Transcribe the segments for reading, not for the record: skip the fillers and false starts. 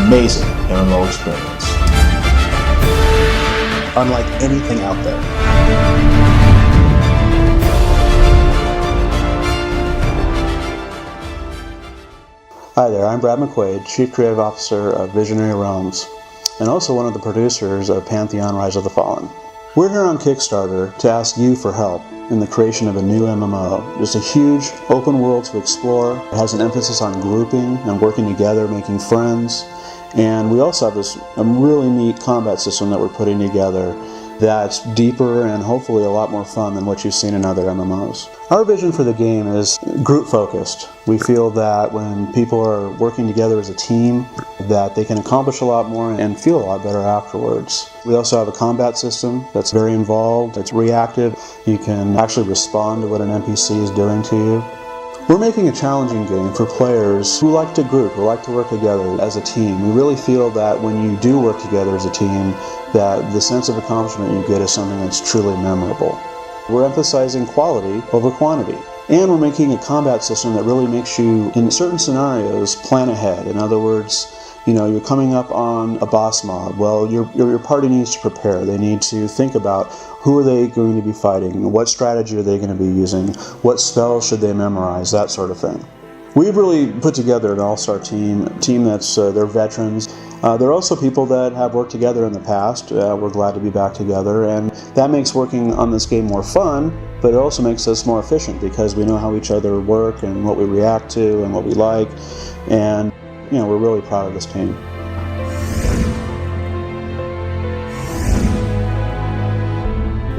amazing MMO experience, unlike anything out there. Hi there, I'm Brad McQuaid, Chief Creative Officer of Visionary Realms, and also one of the producers of Pantheon Rise of the Fallen. We're here on Kickstarter to ask you for help in the creation of a new MMO. Just a huge open world to explore. It has an emphasis on grouping and working together, making friends. And we also have this really neat combat system that we're putting together that's deeper and hopefully a lot more fun than what you've seen in other MMOs. Our vision for the game is group focused. We feel that when people are working together as a team, that they can accomplish a lot more and feel a lot better afterwards. We also have a combat system that's very involved, it's reactive. You can actually respond to what an NPC is doing to you. We're making a challenging game for players who like to group, who like to work together as a team. We really feel that when you do work together as a team, that the sense of accomplishment you get is something that's truly memorable. We're emphasizing quality over quantity. And we're making a combat system that really makes you, in certain scenarios, plan ahead. In other words, you're coming up on a boss mob. Well, your party needs to prepare. They need to think about who are they going to be fighting, what strategy are they going to be using, what spells should they memorize, that sort of thing. We've really put together an all-star team that's, they're veterans. They're also people that have worked together in the past. We're glad to be back together, and that makes working on this game more fun, but it also makes us more efficient because we know how each other work and what we react to and what we like, and we're really proud of this team.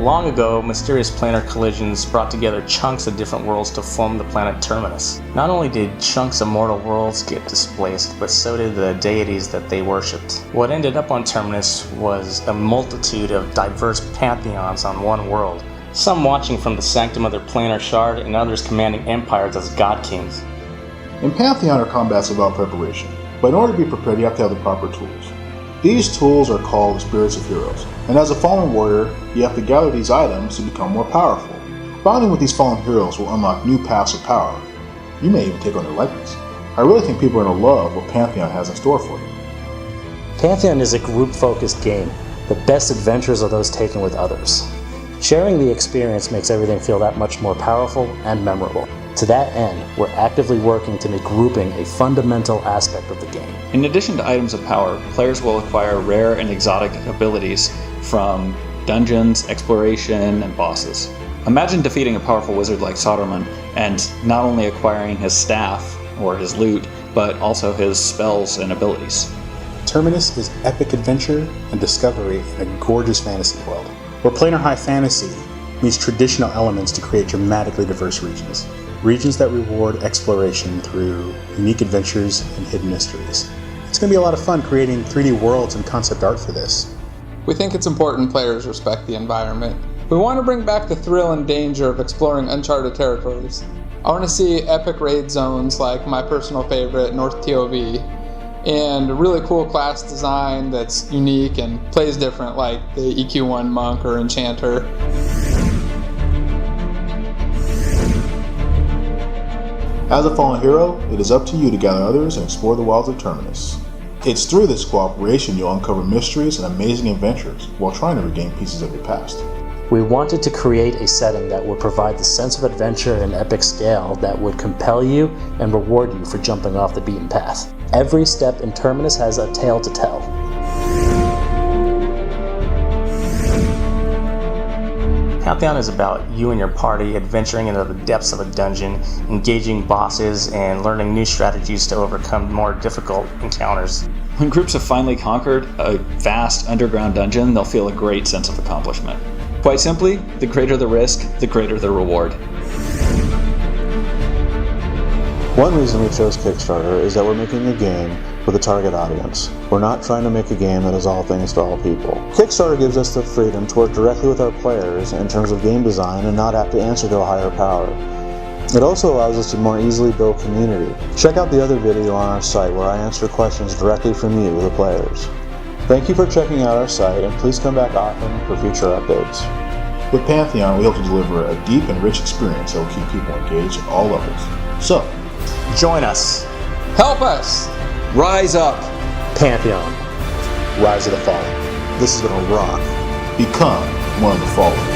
Long ago, mysterious planar collisions brought together chunks of different worlds to form the planet Terminus. Not only did chunks of mortal worlds get displaced, but so did the deities that they worshipped. What ended up on Terminus was a multitude of diverse pantheons on one world, some watching from the sanctum of their planar shard and others commanding empires as god kings. In Pantheon, our combat's about preparation, but in order to be prepared, you have to have the proper tools. These tools are called the spirits of heroes, and as a fallen warrior, you have to gather these items to become more powerful. Bonding with these fallen heroes will unlock new paths of power. You may even take on their likeness. I really think people are going to love what Pantheon has in store for you. Pantheon is a group-focused game. The best adventures are those taken with others. Sharing the experience makes everything feel that much more powerful and memorable. To that end, we're actively working to make grouping a fundamental aspect of the game. In addition to items of power, players will acquire rare and exotic abilities from dungeons, exploration, and bosses. Imagine defeating a powerful wizard like Soderman and not only acquiring his staff or his loot, but also his spells and abilities. Terminus is epic adventure and discovery in a gorgeous fantasy world, where planar high fantasy meets traditional elements to create dramatically diverse regions. Regions that reward exploration through unique adventures and hidden mysteries. It's going to be a lot of fun creating 3D worlds and concept art for this. We think it's important players respect the environment. We want to bring back the thrill and danger of exploring uncharted territories. I want to see epic raid zones like my personal favorite, North TOV, and a really cool class design that's unique and plays different like the EQ1 Monk or Enchanter. As a fallen hero, it is up to you to gather others and explore the wilds of Terminus. It's through this cooperation you'll uncover mysteries and amazing adventures while trying to regain pieces of your past. We wanted to create a setting that would provide the sense of adventure and epic scale that would compel you and reward you for jumping off the beaten path. Every step in Terminus has a tale to tell. Pantheon is about you and your party adventuring into the depths of a dungeon, engaging bosses, and learning new strategies to overcome more difficult encounters. When groups have finally conquered a vast underground dungeon, they'll feel a great sense of accomplishment. Quite simply, the greater the risk, the greater the reward. One reason we chose Kickstarter is that we're making a game with a target audience. We're not trying to make a game that is all things to all people. Kickstarter gives us the freedom to work directly with our players in terms of game design and not have to answer to a higher power. It also allows us to more easily build community. Check out the other video on our site where I answer questions directly from you, the players. Thank you for checking out our site, and please come back often for future updates. With Pantheon, we hope to deliver a deep and rich experience that will keep people engaged at all levels. So, Join us. Help us! Rise up! Pantheon. Rise of the Fallen. This is gonna rock. Become one of the fallen.